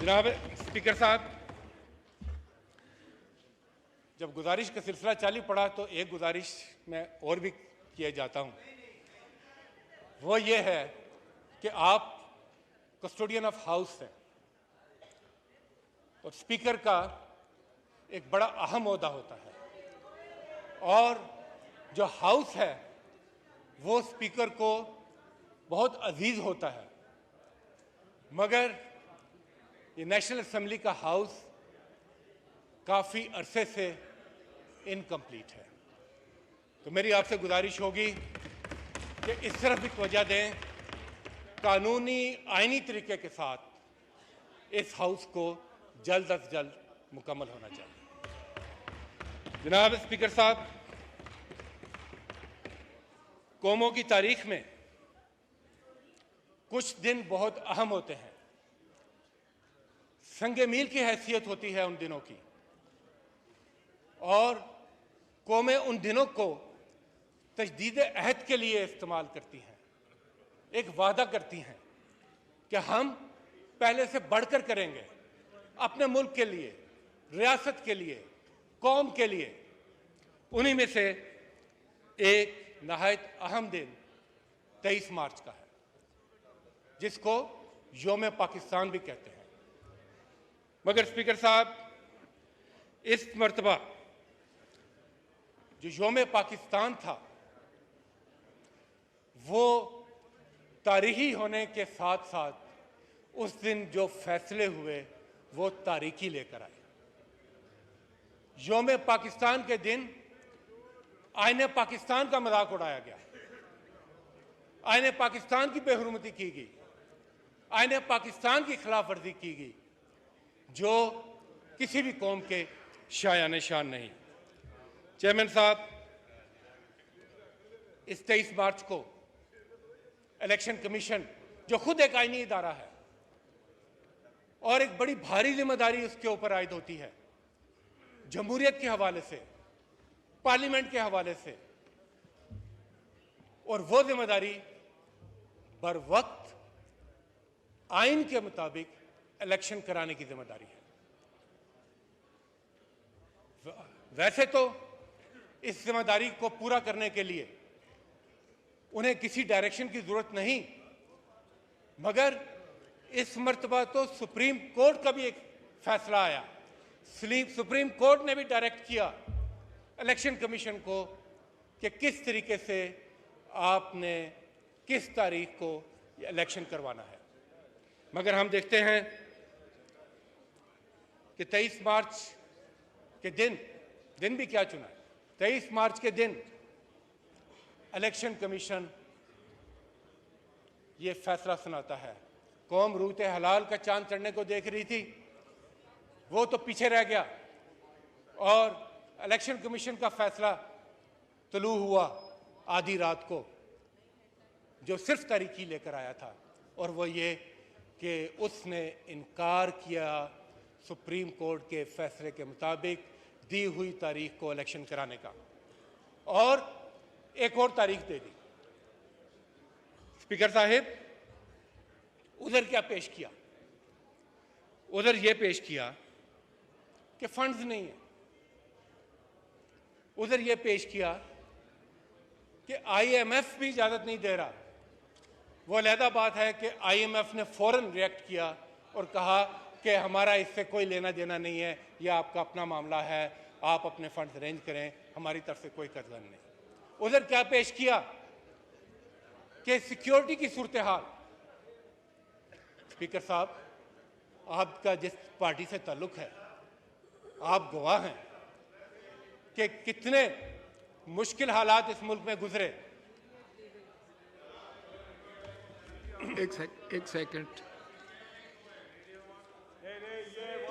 जनाब स्पीकर साहब, जब गुजारिश का सिलसिला चालू पड़ा तो एक गुजारिश मैं और भी किया जाता हूं, वो ये है कि आप कस्टोडियन ऑफ हाउस हैं और स्पीकर का एक बड़ा अहम ओहदा होता है और जो हाउस है वो स्पीकर को बहुत अजीज होता है, मगर ये नेशनल असेंबली का हाउस काफ़ी अरसे से इनकम्प्लीट है। तो मेरी आपसे गुजारिश होगी कि इस तरफ भी तवज्जो दें, कानूनी आईनी तरीके के साथ इस हाउस को जल्द अज जल्द मुकम्मल होना चाहिए। जनाब स्पीकर साहब, कौमों की तारीख में कुछ दिन बहुत अहम होते हैं, संगे मील की हैसियत होती है उन दिनों की, और कौमें उन दिनों को तजदीद अहद के लिए इस्तेमाल करती हैं। एक वादा करती हैं कि हम पहले से बढ़कर करेंगे, अपने मुल्क के लिए, रियासत के लिए, कौम के लिए। उन्हीं में से एक नहायत अहम दिन 23 मार्च का है, जिसको योम पाकिस्तान भी कहते हैं। मगर स्पीकर साहब, इस मर्तबा जो योम पाकिस्तान था वो तारीखी होने के साथ साथ उस दिन जो फैसले हुए वो तारीखी लेकर आए। योम पाकिस्तान के दिन आईने पाकिस्तान का मजाक उड़ाया गया, आईने पाकिस्तान की बेहुरमती की गई, आईने पाकिस्तान की खिलाफ वर्जी की गई, जो किसी भी कौम के शायान शान नहीं। चेयरमैन साहब, इस 23 मार्च को इलेक्शन कमीशन, जो खुद एक आईनी इदारा है और एक बड़ी भारी जिम्मेदारी उसके ऊपर आयद होती है, जमहूरियत के हवाले से, पार्लियामेंट के हवाले से, और वो जिम्मेदारी बर वक्त आइन के मुताबिक इलेक्शन कराने की जिम्मेदारी है। वैसे तो इस जिम्मेदारी को पूरा करने के लिए उन्हें किसी डायरेक्शन की जरूरत नहीं, मगर इस मर्तबा तो सुप्रीम कोर्ट का भी एक फैसला आया। सुप्रीम कोर्ट ने भी डायरेक्ट किया इलेक्शन कमीशन को कि किस तरीके से आपने किस तारीख को इलेक्शन करवाना है। मगर हम देखते हैं कि 23 मार्च के दिन भी क्या चुना है। 23 मार्च के दिन इलेक्शन कमीशन ये फैसला सुनाता है। कौम रूते हलाल का चांद चढ़ने को देख रही थी, वो तो पीछे रह गया और इलेक्शन कमीशन का फैसला तलू हुआ आधी रात को, जो सिर्फ तारीखी लेकर आया था, और वो ये कि उसने इनकार किया सुप्रीम कोर्ट के फैसले के मुताबिक दी हुई तारीख को इलेक्शन कराने का, और एक और तारीख दे दी। स्पीकर साहिब, उधर क्या पेश किया? उधर यह पेश किया कि फंड्स नहीं है। उधर यह पेश किया कि आईएमएफ भी इजाजत नहीं दे रहा। वो अलहदा बात है कि आईएमएफ ने फौरन रिएक्ट किया और कहा कि हमारा इससे कोई लेना देना नहीं है, यह आपका अपना मामला है, आप अपने फंड्स अरेंज करें, हमारी तरफ से कोई कर्जा नहीं। उधर क्या पेश किया कि सिक्योरिटी की सूरत हाल। स्पीकर साहब, आपका जिस पार्टी से ताल्लुक है, आप गवाह हैं कि कितने मुश्किल हालात इस मुल्क में गुजरे। एक सेकंड,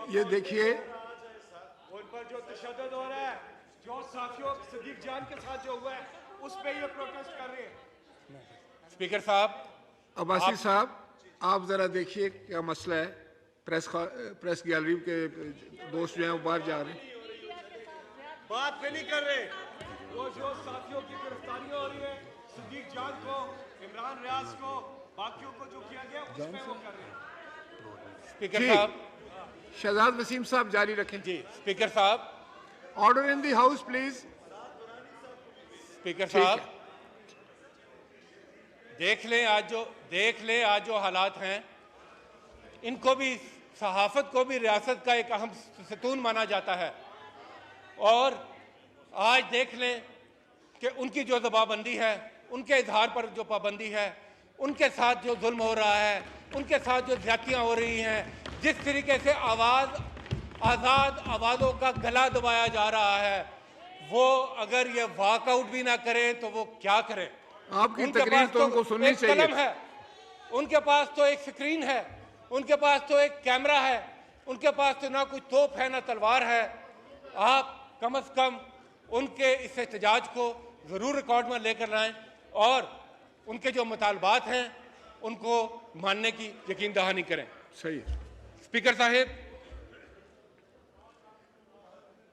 ये देखिए, उन पर जो तशद्दुद हो रहा है, जो साथियों सदीक जान के साथ जो हुआ है, उस पे ये प्रोटेस्ट कर रहे हैं। स्पीकर साहब, अब्बासी साहब, आप जरा देखिए क्या मसला है। प्रेस गैलरी के दोस्त जो हैं वो बाहर जा रहे हैं। बात पे नहीं कर रहे। वो जो साथियों की गिरफ्तारियां हो रही है, सदीक जान को, इमरान रियाज को, बाकियों को जो किया गया, उस पे वो कर रहे हैं। स्पीकर साहब, शहजाद वसीम साहब जारी रखें। जी स्पीकर साहब, order in the house please. Speaker ठीक साहब, है। देख लें आज जो हालात हैं, इनको भी, सहाफत को भी रियासत का एक अहम सतून माना जाता है, और आज देख लें कि उनकी जो दबाबंदी है, उनके इजहार पर जो पाबंदी है, उनके साथ जो जुल्म हो रहा है, उनके साथ जो ज्यादतियाँ हो रही हैं, जिस तरीके से आज़ाद आवाज़ों का गला दबाया जा रहा है, वो अगर ये वॉकआउट भी ना करें तो वो क्या करें? आपकी उनके तकरीर पास तो उनको सुननी एक चाहिए। कलम है, उनके पास तो एक स्क्रीन है, उनके पास तो एक कैमरा है, उनके पास तो ना कोई तोप है ना तलवार है। आप कम से कम उनके इस एहतजाज को ज़रूर रिकॉर्ड में लेकर लाएं और उनके जो मुतालबात हैं उनको मानने की यकीन दहानी करें। सही है। स्पीकर साहब,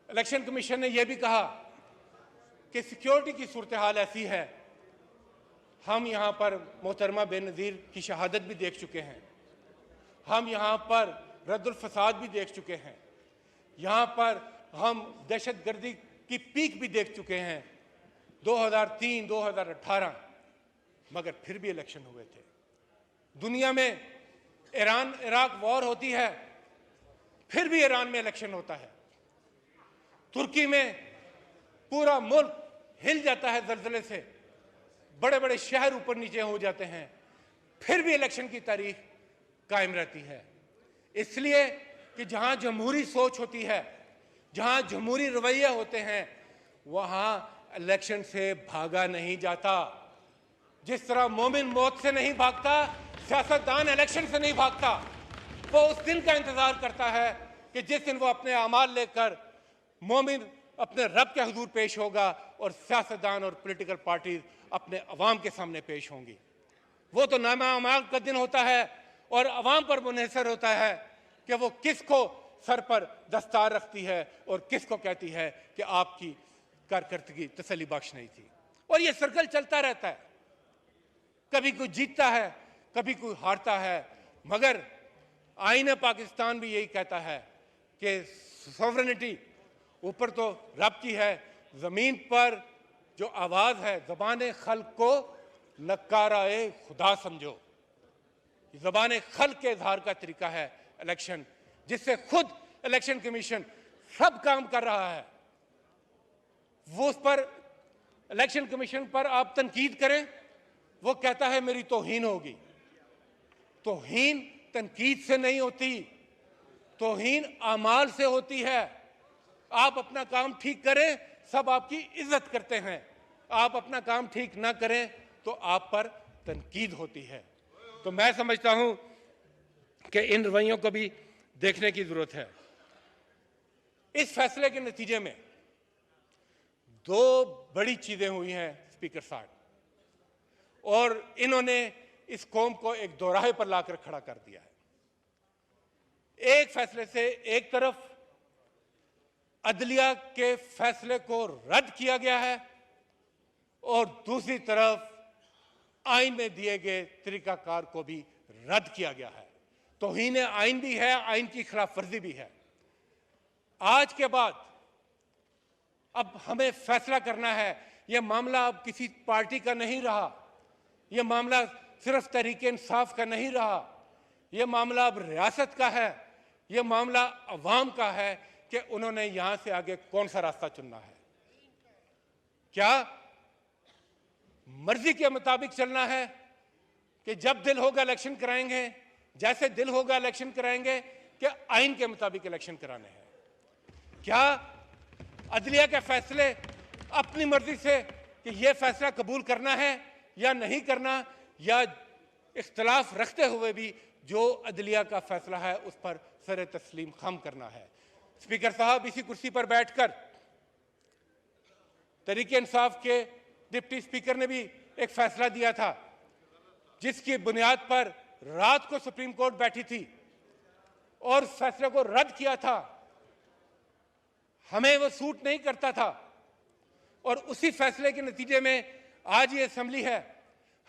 इलेक्शन कमीशन ने यह भी कहा कि सिक्योरिटी की सूरत हाल ऐसी है, हम यहाँ पर मोहतरमा बेनज़ीर की शहादत भी देख चुके हैं, हम यहाँ पर रद्दुल फसाद भी देख चुके हैं, यहाँ पर हम दहशतगर्दी की पीक भी देख चुके हैं 2003, 2018, मगर फिर भी इलेक्शन हुए थे। दुनिया में ईरान इराक वॉर होती है, फिर भी ईरान में इलेक्शन होता है। तुर्की में पूरा मुल्क हिल जाता है जलजले से, बड़े बड़े शहर ऊपर नीचे हो जाते हैं, फिर भी इलेक्शन की तारीख कायम रहती है। इसलिए कि जहां जमहूरी सोच होती है, जहां जमहूरी रवैये होते हैं, वहां इलेक्शन से भागा नहीं जाता। जिस तरह मोमिन मौत से नहीं भागता, सियासतदान इलेक्शन से नहीं भागता। वो उस दिन का इंतजार करता है कि जिस दिन वो अपने अमाल लेकर मोमिन अपने रब के हुजूर पेश होगा और सियासतदान और पॉलिटिकल पार्टीज अपने अवाम के सामने पेश होंगी। वो तो नामा अमाल का दिन होता है और अवाम पर मुनहसर होता है कि वो किसको सर पर दस्तार रखती है और किसको कहती है कि आपकी कारकर्दगी तसल्ली बख्श नहीं थी। और ये सर्कल चलता रहता है, कभी कोई जीतता है, कभी कोई हारता है, मगर आईन पाकिस्तान भी यही कहता है कि सॉवरेनिटी ऊपर तो रब की है, जमीन पर जो आवाज है, ज़बान खल्क को नकाराए खुदा समझो। ज़बान खल्क के इजहार का तरीका है इलेक्शन, जिससे खुद इलेक्शन कमीशन सब काम कर रहा है। वो उस पर, इलेक्शन कमीशन पर आप तनकीद करें, वो कहता है मेरी तौहीन होगी। तौहीन तनकीद से नहीं होती, तौहीन अमाल से होती है। आप अपना काम ठीक करें, सब आपकी इज्जत करते हैं। आप अपना काम ठीक ना करें तो आप पर तनकीद होती है। तो मैं समझता हूं कि इन रवैयों को भी देखने की जरूरत है। इस फैसले के नतीजे में दो बड़ी चीजें हुई हैं स्पीकर साहब, और इन्होंने इस कौम को एक दोराहे पर लाकर खड़ा कर दिया है। एक फैसले से एक तरफ अदलिया के फैसले को रद्द किया गया है और दूसरी तरफ आइन में दिए गए तरीकाकार को भी रद्द किया गया है। तौहीन आइन भी है, आइन की खिलाफ वर्जी भी है। आज के बाद अब हमें फैसला करना है। यह मामला अब किसी पार्टी का नहीं रहा, यह मामला सिर्फ तहरीक इंसाफ का नहीं रहा, यह मामला अब रियासत का है, यह मामला अवाम का है कि उन्होंने यहां से आगे कौन सा रास्ता चुनना है। क्या मर्जी के मुताबिक चलना है कि जब दिल होगा इलेक्शन कराएंगे, जैसे दिल होगा इलेक्शन कराएंगे, कि आइन के मुताबिक इलेक्शन कराने हैं? क्या अदलिया के फैसले अपनी मर्जी से कि यह फैसला कबूल करना है या नहीं करना, या इख्तलाफ रखते हुए भी जो अदलिया का फैसला है उस पर सर तस्लीम खम करना है? स्पीकर साहब, इसी कुर्सी पर बैठकर तहरीक इंसाफ के डिप्टी स्पीकर ने भी एक फैसला दिया था, जिसकी बुनियाद पर रात को सुप्रीम कोर्ट बैठी थी और फैसले को रद्द किया था। हमें वो सूट नहीं करता था और उसी फैसले के नतीजे में आज ये असेंबली है।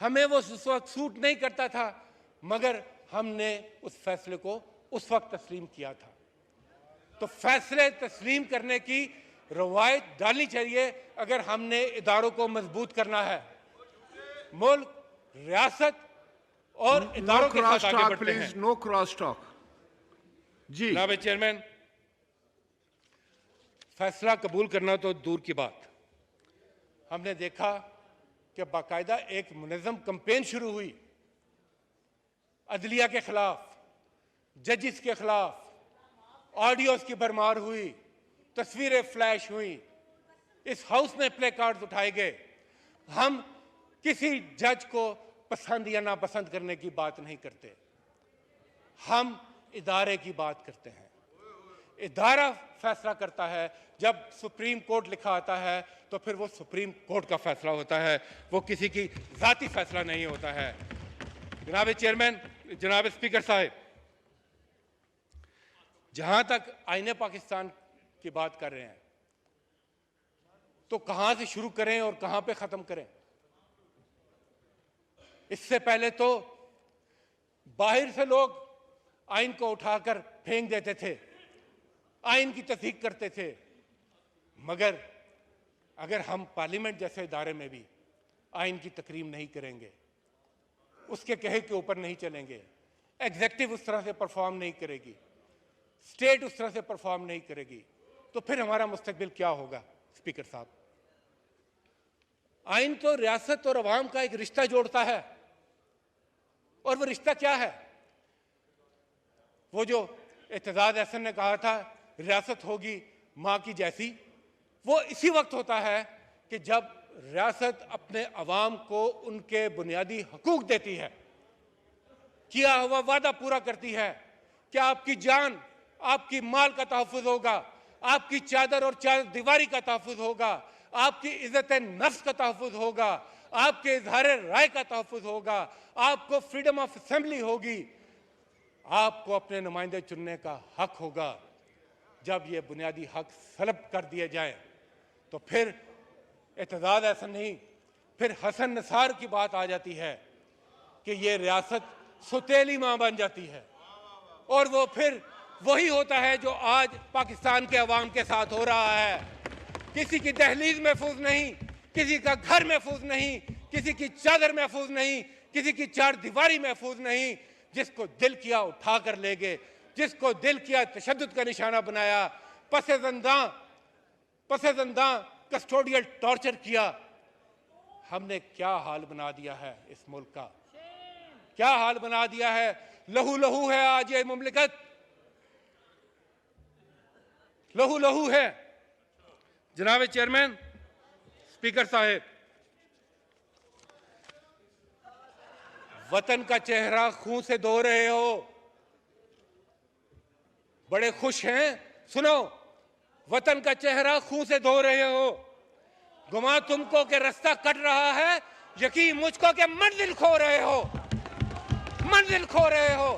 हमें वो उस वक्त सूट नहीं करता था, मगर हमने उस फैसले को उस वक्त तस्लीम किया था। तो फैसले तस्लीम करने की रवायत डालनी चाहिए अगर हमने इदारों को मजबूत करना है। मुल्क, रियासत और नो इदारों के क्रॉस साथ आगे टॉक बढ़ते प्लीज, हैं। No cross talk. जी जनाब चेयरमैन, फैसला कबूल करना तो दूर की बात, हमने देखा कि बाकायदा एक मुनज़्ज़म कैंपेन शुरू हुई अदलिया के खिलाफ, जजिस के खिलाफ, ऑडियोज की भरमार हुई, तस्वीरें फ्लैश हुई, इस हाउस में प्ले कार्ड उठाए गए। हम किसी जज को पसंद या नापसंद करने की बात नहीं करते, हम इदारे की बात करते हैं। इदारा फैसला करता है, जब सुप्रीम कोर्ट लिखा आता है तो फिर वो सुप्रीम कोर्ट का फैसला होता है, वो किसी की जाती फैसला नहीं होता है। जनाब चेयरमैन, जनाब स्पीकर साहब, जहां तक आईने पाकिस्तान की बात कर रहे हैं तो कहां से शुरू करें और कहां पे खत्म करें? इससे पहले तो बाहर से लोग आइन को उठाकर फेंक देते थे, आइन की तस्दीक करते थे, मगर अगर हम पार्लियामेंट जैसे इदारे में भी आइन की तकरीम नहीं करेंगे, उसके कहे के ऊपर नहीं चलेंगे, एग्जीक्यूटिव उस तरह से परफॉर्म नहीं करेगी, स्टेट उस तरह से परफॉर्म नहीं करेगी, तो फिर हमारा मुस्तकबिल क्या होगा? स्पीकर साहब, आइन तो रियासत और अवाम का एक रिश्ता जोड़ता है, और वो रिश्ता क्या है? वो जो एतजाज अहसन ने कहा था रियासत होगी माँ की जैसी, वो इसी वक्त होता है कि जब रियासत अपने अवाम को उनके बुनियादी हकूक देती है, किया हुआ वादा पूरा करती है कि आपकी जान, आपकी माल का तहफ़्फ़ुज़ होगा, आपकी चादर और चार दीवारी का तहफ़्फ़ुज़ होगा, आपकी इज़्ज़त नफ्स का तहफ़्फ़ुज़ होगा, आपके इज़हार राय का तहफ़्फ़ुज़ होगा, आपको फ्रीडम ऑफ असेंबली होगी, आपको अपने नुमाइंदे चुनने का हक होगा। जब ये बुनियादी हक सलब कर दिए जाए तो फिर एतजाज ऐसा नहीं, फिर हसन निसार की बात आ जाती है कि ये रियासत सुतेली माँ बन जाती है, और वो फिर वही होता है जो आज पाकिस्तान के अवाम के साथ हो रहा है। किसी की दहलीज महफूज नहीं, किसी का घर महफूज नहीं, किसी की चादर महफूज नहीं, किसी की चार दीवारी महफूज नहीं। जिसको दिल किया उठा कर ले गए, जिसको दिल किया तशद्दुद का निशाना बनाया, पसे-ज़ंदा कस्टोडियल टॉर्चर किया। हमने क्या हाल बना दिया है इस मुल्क का, क्या हाल बना दिया है। लहू लहू है आज ये मुमलिकत, लहू लहू है। जनाब चेयरमैन, स्पीकर साहब, वतन का चेहरा खून से धो रहे हो, बड़े खुश हैं? सुनो, वतन का चेहरा खून से धो रहे हो, गुमा तुमको के रास्ता कट रहा है, यकीन मुझको के मंजिल खो रहे हो, मंजिल खो रहे हो।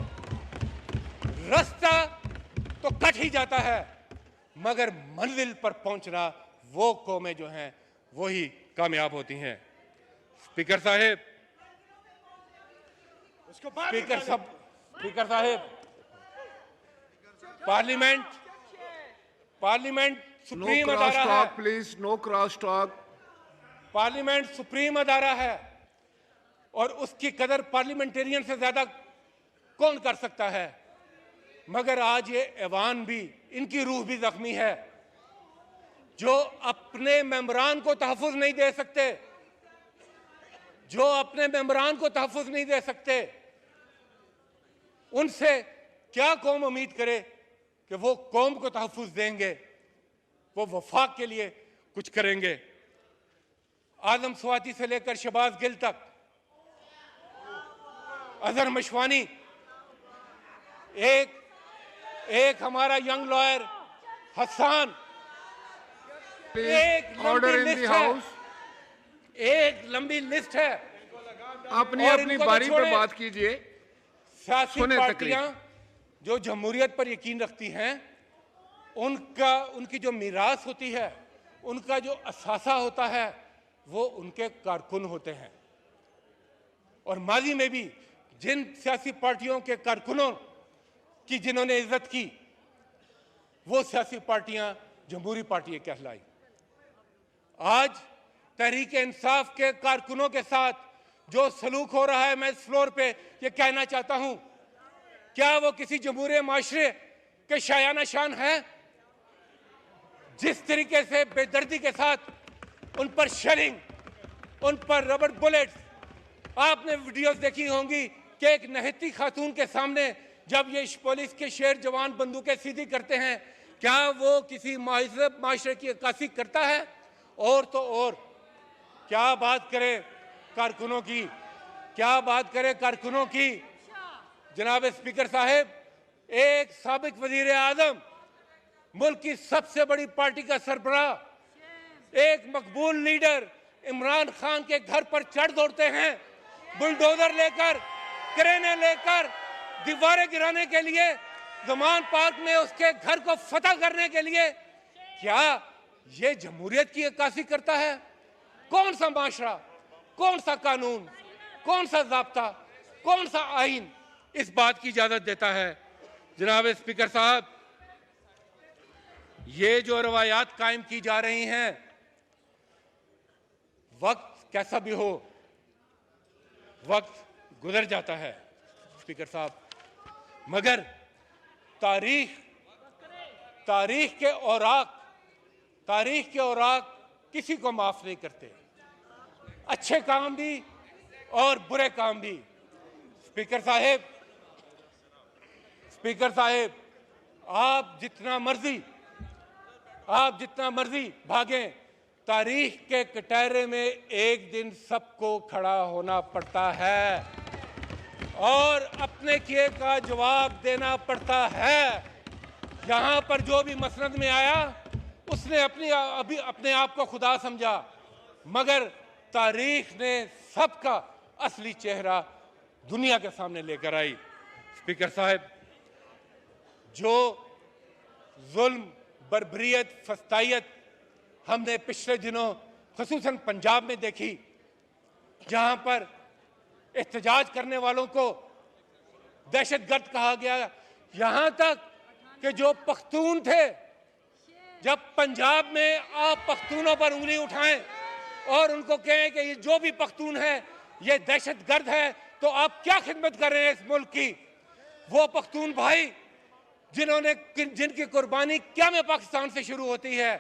रास्ता तो कट ही जाता है, मगर मंजिल पर पहुंचना वो कौमें जो हैं वही कामयाब होती हैं। स्पीकर साहब, स्पीकर साहब, पार्लियामेंट नो सुप्रीम क्रॉस अदारा है, talk please, no cross talk. Parliament supreme अदारा है, और उसकी कदर पार्लियामेंटेरियन से ज्यादा कौन कर सकता है? मगर आज ये ऐवान भी, इनकी रूह भी जख्मी है, जो अपने मेंबरान को तहफ़्फ़ुज़ नहीं दे सकते, जो अपने मेंबरान को तहफ़्फ़ुज़ नहीं दे सकते, उनसे क्या कौम उम्मीद करे कि वो कौम को तहफ़्फ़ुज़ देंगे, वो वफाक के लिए कुछ करेंगे। आजम स्वाति से लेकर शहबाज गिल तक, अजहर मशवानी, एक हमारा यंग लॉयर हसन, एक ऑर्डर इन द हाउस। एक लंबी लिस्ट है। अपनी और अपनी इनको तो बारी पे छोड़ें। बात कीजिए। सियासी सुने पार्टियां जो जमहूरियत पर यकीन रखती हैं, उनकी जो मीरास होती है, उनका जो असासा होता है, वो उनके कारकुन होते हैं। और माजी में भी जिन सियासी पार्टियों के कारकुनों की जिन्होंने इज्जत की, वो सियासी पार्टियां जमहूरी पार्टियां कहलाई। आज तहरीक इंसाफ के कारकुनों के साथ जो सलूक हो रहा है, मैं इस फ्लोर पे ये कहना चाहता हूं, क्या वो किसी जमहूरी माशरे के शायाना शान है? जिस तरीके से बेदर्दी के साथ उन पर शेलिंग, उन पर रबर बुलेट्स, आपने वीडियोस देखी होंगी कि एक नहती खातून के सामने जब ये पुलिस के शेर जवान बंदूकें सीधी करते हैं, क्या वो किसी माशरे की अक्कासी करता है? और तो और क्या बात करें कारकुनों की, क्या बात करें कारकुनों की। जनाब स्पीकर साहब, एक साबिक वजीर आजम, मुल्क की सबसे बड़ी पार्टी का सरबराह, एक मकबूल लीडर इमरान खान के घर पर चढ़ दौड़ते हैं बुलडोजर लेकर, क्रेनें लेकर, दीवारें गिराने के लिए, जमान पार्क में उसके घर को फतह करने के लिए। क्या ये जमहूरियत की अक्कासी करता है? कौन सा माशरा, कौन सा कानून, कौन सा ज़ाब्ता, कौन सा आइन इस बात की इजाजत देता है? जनाब स्पीकर साहब, ये जो रवायात कायम की जा रही हैं, वक्त कैसा भी हो, वक्त गुजर जाता है स्पीकर साहब, मगर तारीख के औराक किसी को माफ नहीं करते, अच्छे काम भी और बुरे काम भी। स्पीकर साहेब, आप जितना मर्जी भागें, तारीख के कटहरे में एक दिन सबको खड़ा होना पड़ता है और अपने किए का जवाब देना पड़ता है। यहाँ पर जो भी मसनद में आया उसने अपने आप को खुदा समझा, मगर तारीख ने सबका असली चेहरा दुनिया के सामने लेकर आई। स्पीकर साहब, जो जुल्म, बर्बरियत, फस्तायत हमने पिछले दिनों खुसूसन पंजाब में देखी, जहां पर एहतजाज करने वालों को दहशतगर्द कहा गया, यहां तक कि जो पख्तून थे, जब पंजाब में आप पख्तूनों पर उंगली उठाएं और उनको कहें कि ये जो भी पख्तून है ये दहशतगर्द है, तो आप क्या खिदमत कर रहे हैं इस मुल्क की? वो पख्तून भाई जिनकी कुर्बानी क्या में पाकिस्तान से शुरू होती है।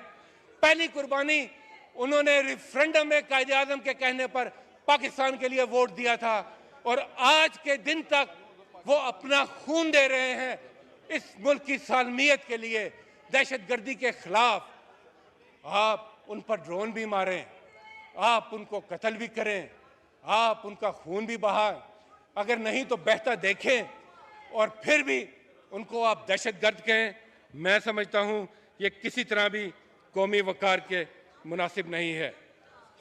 पहली कुर्बानी उन्होंने रेफरेंडम में कायदे आज़म के कहने पर पाकिस्तान के लिए वोट दिया था और आज के दिन तक वो अपना खून दे रहे हैं इस मुल्क की सालमियत के लिए, दहशतगर्दी के खिलाफ। आप उन पर ड्रोन भी मारें, आप उनको कत्ल भी करें, आप उनका खून भी बहाएं, अगर नहीं तो बहता देखें और फिर भी उनको आप दहशतगर्द कहें, मैं समझता हूं ये किसी तरह भी कौमी वकार के मुनासिब नहीं है।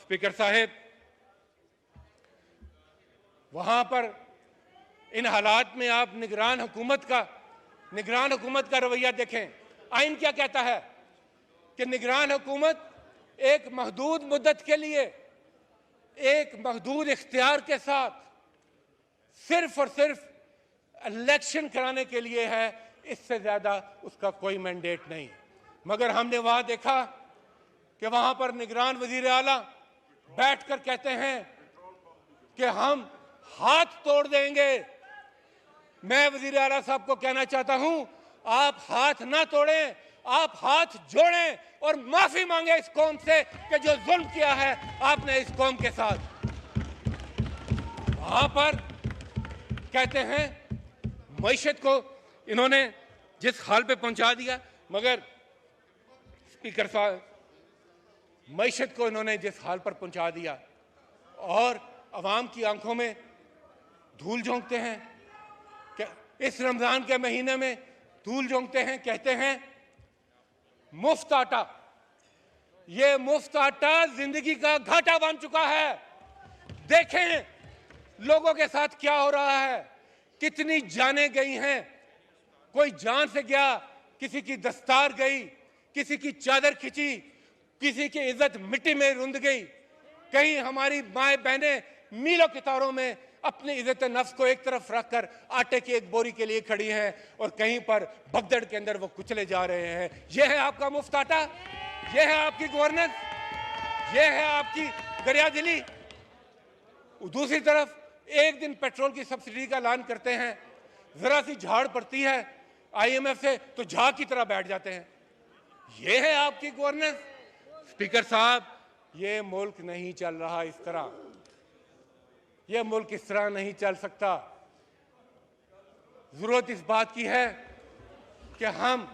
स्पीकर साहब, वहां पर इन हालात में आप निगरान हुकूमत का रवैया देखें। आइन क्या कहता है कि निगरान हुकूमत एक महदूद मुद्दत के लिए, एक महदूद इख्तियार के साथ सिर्फ और सिर्फ इलेक्शन कराने के लिए है, इससे ज्यादा उसका कोई मैंडेट नहीं। मगर हमने वहां देखा कि वहां पर निगरान वजीर आला बैठकर कहते हैं कि हम हाथ तोड़ देंगे। मैं वजीर आला साहब को कहना चाहता हूं, आप हाथ ना तोड़ें, आप हाथ जोड़ें और माफी मांगे इस कौम से कि जो जुल्म किया है आपने इस कौम के साथ। वहां पर कहते हैं मईशत को इन्होंने जिस हाल पे पहुंचा दिया, मगर स्पीकर साहब, मईशत को इन्होंने जिस हाल पर पहुंचा दिया और अवाम की आंखों में धूल झोंकते हैं कि इस रमजान के महीने में धूल झोंकते हैं, कहते हैं मुफ्त आटा। ये मुफ्त आटा जिंदगी का घाटा बन चुका है। देखें लोगों के साथ क्या हो रहा है, कितनी जानें गई हैं। कोई जान से गया, किसी की दस्तार गई, किसी की चादर खिंची, किसी की इज्जत मिट्टी में रुंध गई। कहीं हमारी माएं बहनें मीलों कतारों में अपनी इज्जत नफ्स को एक तरफ रखकर आटे की एक बोरी के लिए खड़ी हैं और कहीं पर भगदड़ के अंदर वो कुचले जा रहे हैं। यह है आपका मुफ्त आटा, यह है आपकी गवर्नेंस, यह है आपकी गरियादिली। दूसरी तरफ एक दिन पेट्रोल की सब्सिडी का ऐलान करते हैं, जरा सी झाड़ पड़ती है IMF से तो झाग की तरह बैठ जाते हैं। यह है आपकी गवर्नेंस। स्पीकर साहब, ये मुल्क नहीं चल रहा इस तरह, यह मुल्क इस तरह नहीं चल सकता। जरूरत इस बात की है कि हम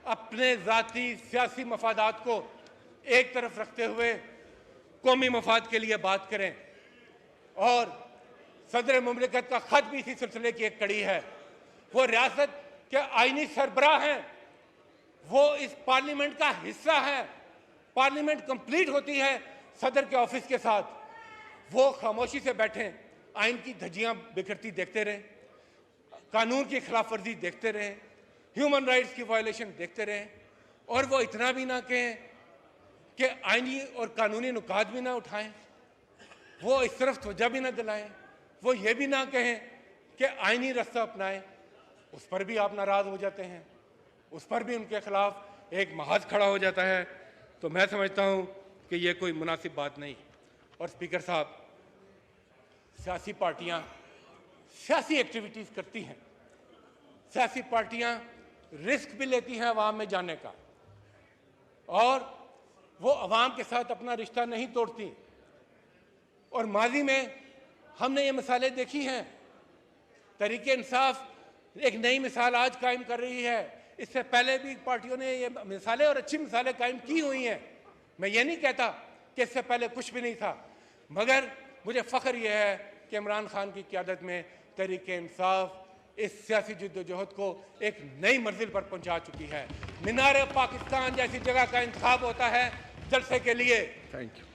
अपने जाती सियासी मफादात को एक तरफ रखते हुए कौमी मफाद के लिए बात करें। और सदर मुमलिकत का खत भी इसी सिलसिले की एक कड़ी है। वो रियासत के आईनी सरबराह हैं, वो इस पार्लियामेंट का हिस्सा है। पार्लियामेंट कंप्लीट होती है सदर के ऑफिस के साथ, वो खामोशी से बैठे आइन की धज्जियां बिखरती देखते रहे, कानून की खिलाफ वर्जी देखते रहे, ह्यूमन राइट्स की वायलेशन देखते रहे, और वो इतना भी ना कहें कि आइनी और कानूनी नुकात भी ना उठाएं, वो इस तरफ तवज्जो भी ना दिलाएं, वो ये भी ना कहें कि आइनी रास्ता अपनाएं। उस पर भी आप नाराज हो जाते हैं, उस पर भी उनके खिलाफ एक महाज खड़ा हो जाता है। तो मैं समझता हूं कि ये कोई मुनासिब बात नहीं। और स्पीकर साहब, सियासी पार्टियां सियासी एक्टिविटीज करती हैं, सियासी पार्टियां रिस्क भी लेती हैं अवाम में जाने का, और वो अवाम के साथ अपना रिश्ता नहीं तोड़ती। और माजी में हमने ये मिसालें देखी हैं। तहरीक इंसाफ एक नई मिसाल आज कायम कर रही है, इससे पहले भी पार्टियों ने ये मिसालें और अच्छी मिसालें कायम की हुई हैं। मैं ये नहीं कहता कि इससे पहले कुछ भी नहीं था, मगर मुझे फ़ख्र यह है कि इमरान खान की क़यादत में तहरीक इंसाफ इस सियासी जद्दोजहद को एक नई मंजिल पर पहुंचा चुकी है। मीनार पाकिस्तान जैसी जगह का इंतखाब होता है जलसे के लिए,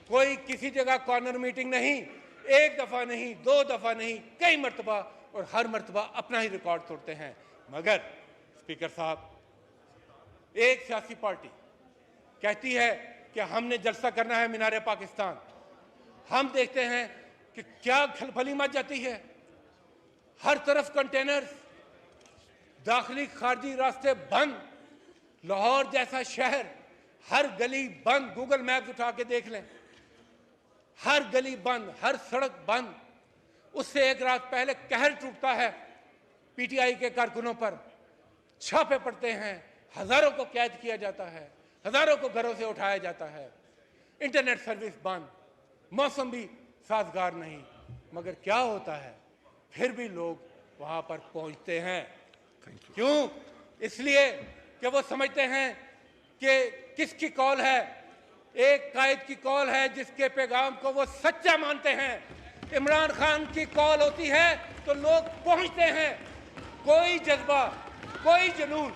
कोई किसी जगह कॉर्नर मीटिंग नहीं, एक दफ़ा नहीं, दो दफ़ा नहीं, कई मरतबा, और हर मरतबा अपना ही रिकॉर्ड तोड़ते हैं। मगर स्पीकर साहब, एक सियासी पार्टी कहती है कि हमने जलसा करना है मीनार पाकिस्तान, हम देखते हैं कि क्या खलबली मच जाती है। हर तरफ कंटेनर्स, दाखिली खारजी रास्ते बंद, लाहौर जैसा शहर, हर गली बंद। गूगल मैप्स उठा के देख लें, हर गली बंद, हर सड़क बंद। उससे एक रात पहले कहर टूटता है PTI के कारकुनों पर, छापे पड़ते हैं, हजारों को कैद किया जाता है, हजारों को घरों से उठाया जाता है, इंटरनेट सर्विस बंद, मौसम भी साजगार नहीं। मगर क्या होता है, फिर भी लोग वहां पर पहुंचते हैं। क्यों? इसलिए कि वो समझते हैं कि किसकी कॉल है, एक कायद की कॉल है जिसके पैगाम को वो सच्चा मानते हैं। इमरान खान की कॉल होती है तो लोग पहुंचते हैं। कोई जज्बा, कोई जुनून,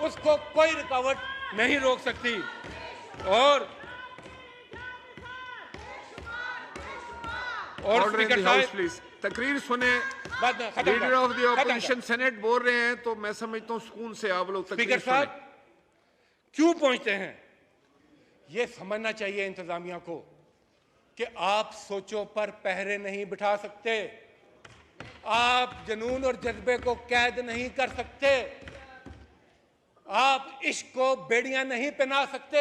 उसको कोई रुकावट नहीं रोक सकती। और स्पीकर साहब, तकरीर सुने, leader of the opposition senate बोल रहे हैं, तो मैं समझता हूं सुकून से आप लोग स्पीकर साहब क्यों पहुंचते हैं, ये समझना चाहिए इंतजामिया को कि आप सोचों पर पहरे नहीं बिठा सकते, आप जुनून और जज्बे को कैद नहीं कर सकते, आप इश्क को बेड़ियां नहीं पहना सकते।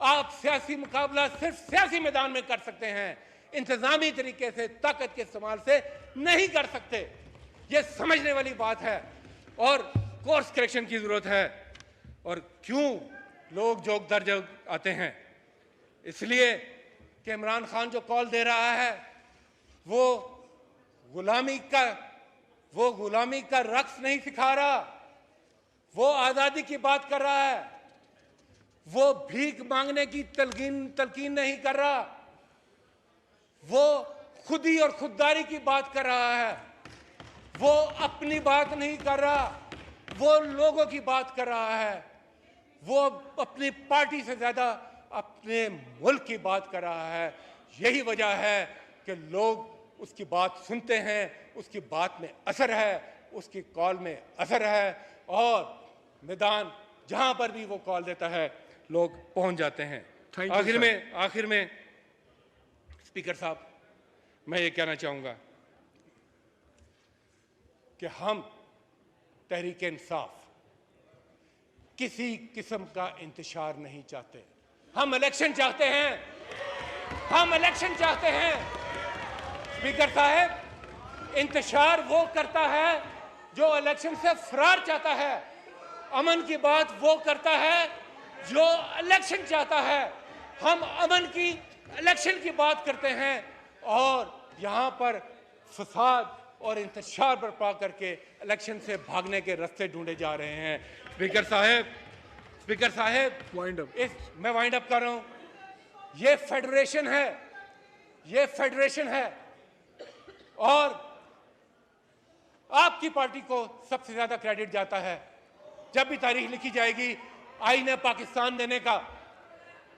आप सियासी मुकाबला सिर्फ सियासी मैदान में कर सकते हैं, इंतजामी तरीके से, ताकत के इस्तेमाल से नहीं कर सकते। यह समझने वाली बात है और कोर्स करेक्शन की जरूरत है। और क्यों लोग जोग दर जोग आते हैं? इसलिए कि इमरान खान जो कॉल दे रहा है वो गुलामी का रक्स नहीं सिखा रहा, वो आजादी की बात कर रहा है, वो भीख मांगने की तलकीन नहीं कर रहा, वो खुदी और खुददारी की बात कर रहा है, वो अपनी बात नहीं कर रहा, वो लोगों की बात कर रहा है, वो अपनी पार्टी से ज्यादा अपने मुल्क की बात कर रहा है। यही वजह है कि लोग उसकी बात सुनते हैं, उसकी बात में असर है, उसकी कॉल में असर है, और मैदान जहां पर भी वो कॉल देता है लोग पहुंच जाते हैं। आखिर में स्पीकर साहब, मैं ये कहना चाहूंगा कि हम तहरीक इंसाफ किसी किस्म का इंतशार नहीं चाहते। हम इलेक्शन चाहते हैं, हम इलेक्शन चाहते हैं। स्पीकर साहब, इंतशार वो करता है जो इलेक्शन से फरार चाहता है, अमन की बात वो करता है जो इलेक्शन चाहता है। हम अमन की, इलेक्शन की बात करते हैं और यहाँ पर फसाद और इंतशार बर्पा करके इलेक्शन से भागने के रास्ते ढूंढे जा रहे हैं। स्पीकर साहब, स्पीकर साहब, वाइंड अप। मैं वाइंड अप कर रहा हूँ। ये फेडरेशन है, ये फेडरेशन है और आपकी पार्टी को सबसे ज्यादा क्रेडिट जाता है। जब भी तारीख लिखी जाएगी आईने पाकिस्तान देने का,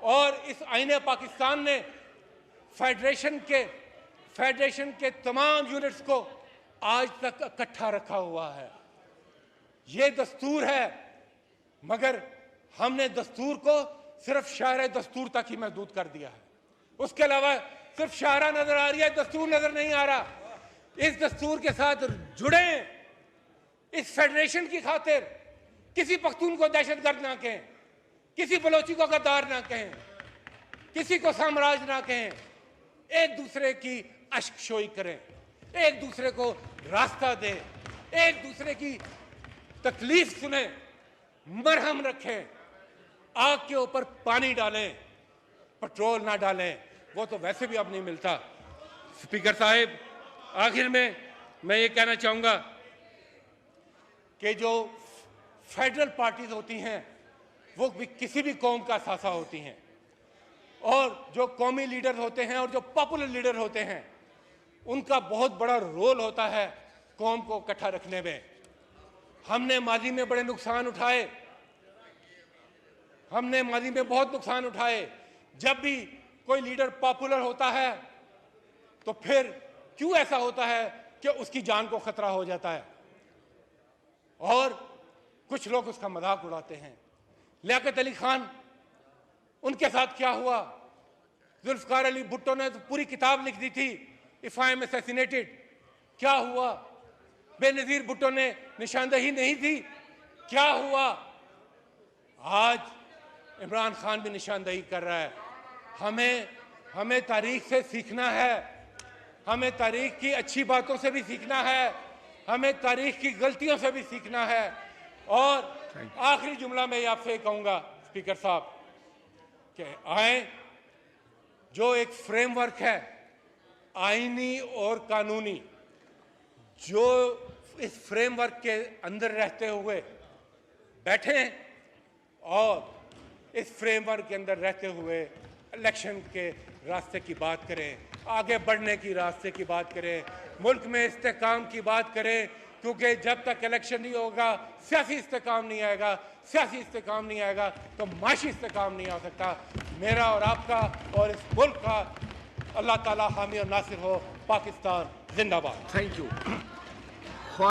और इस आईने पाकिस्तान ने फेडरेशन के तमाम यूनिट्स को आज तक इकट्ठा रखा हुआ है। ये दस्तूर है, मगर हमने दस्तूर को सिर्फ शायरे दस्तूर तक ही महदूद कर दिया है। उसके अलावा सिर्फ शायरा नजर आ रही है, दस्तूर नजर नहीं आ रहा। इस दस्तूर के साथ जुड़े, इस फेडरेशन की खातिर किसी पख्तून को दहशतगर्द ना कहें, किसी बलोची को गद्दार ना कहें, किसी को साम्राज्य ना कहें। एक दूसरे की अश्कशोई करें, एक दूसरे को रास्ता दें, एक दूसरे की तकलीफ सुने, मरहम रखें, आग के ऊपर पानी डालें, पेट्रोल ना डालें, वो तो वैसे भी अब नहीं मिलता। स्पीकर साहब, आखिर में मैं ये कहना चाहूंगा कि जो फेडरल पार्टीज होती हैं वो भी किसी भी कौम का सासा होती हैं, और जो कौमी लीडर होते हैं और जो पॉपुलर लीडर होते हैं उनका बहुत बड़ा रोल होता है कौम को इकट्ठा रखने में। हमने माजी में बड़े नुकसान उठाए, हमने माजी में बहुत नुकसान उठाए। जब भी कोई लीडर पॉपुलर होता है तो फिर क्यों ऐसा होता है कि उसकी जान को खतरा हो जाता है और कुछ लोग उसका मजाक उड़ाते हैं। लियाकत अली खान, उनके साथ क्या हुआ? जुल्फकार अली भुट्टो ने तो पूरी किताब लिख दी थी, इफ आई एम असैसिनेटेड। क्या हुआ? बेनजीर भुट्टो ने निशानदही नहीं दी, क्या हुआ? आज इमरान खान भी निशानदही कर रहा है। हमें तारीख से सीखना है, हमें तारीख की अच्छी बातों से भी सीखना है, हमें तारीख की गलतियों से भी सीखना है। और आखिरी जुमला मैं आपसे कहूंगा स्पीकर साहब कि आए, जो एक फ्रेमवर्क है आईनी और कानूनी, जो इस फ्रेमवर्क के अंदर रहते हुए बैठें और इस फ्रेमवर्क के अंदर रहते हुए इलेक्शन के रास्ते की बात करें, आगे बढ़ने की रास्ते की बात करें, मुल्क में इस्तेकाम की बात करें, क्योंकि जब तक इलेक्शन नहीं होगा सियासी इस्तेकाम नहीं आएगा, सियासी इस्तेकाम नहीं आएगा तो माशी इस्तेकाम नहीं आ सकता। मेरा और आपका और इस मुल्क का अल्लाह ताला हामी और नासिर हो। पाकिस्तान जिंदाबाद। Thank you.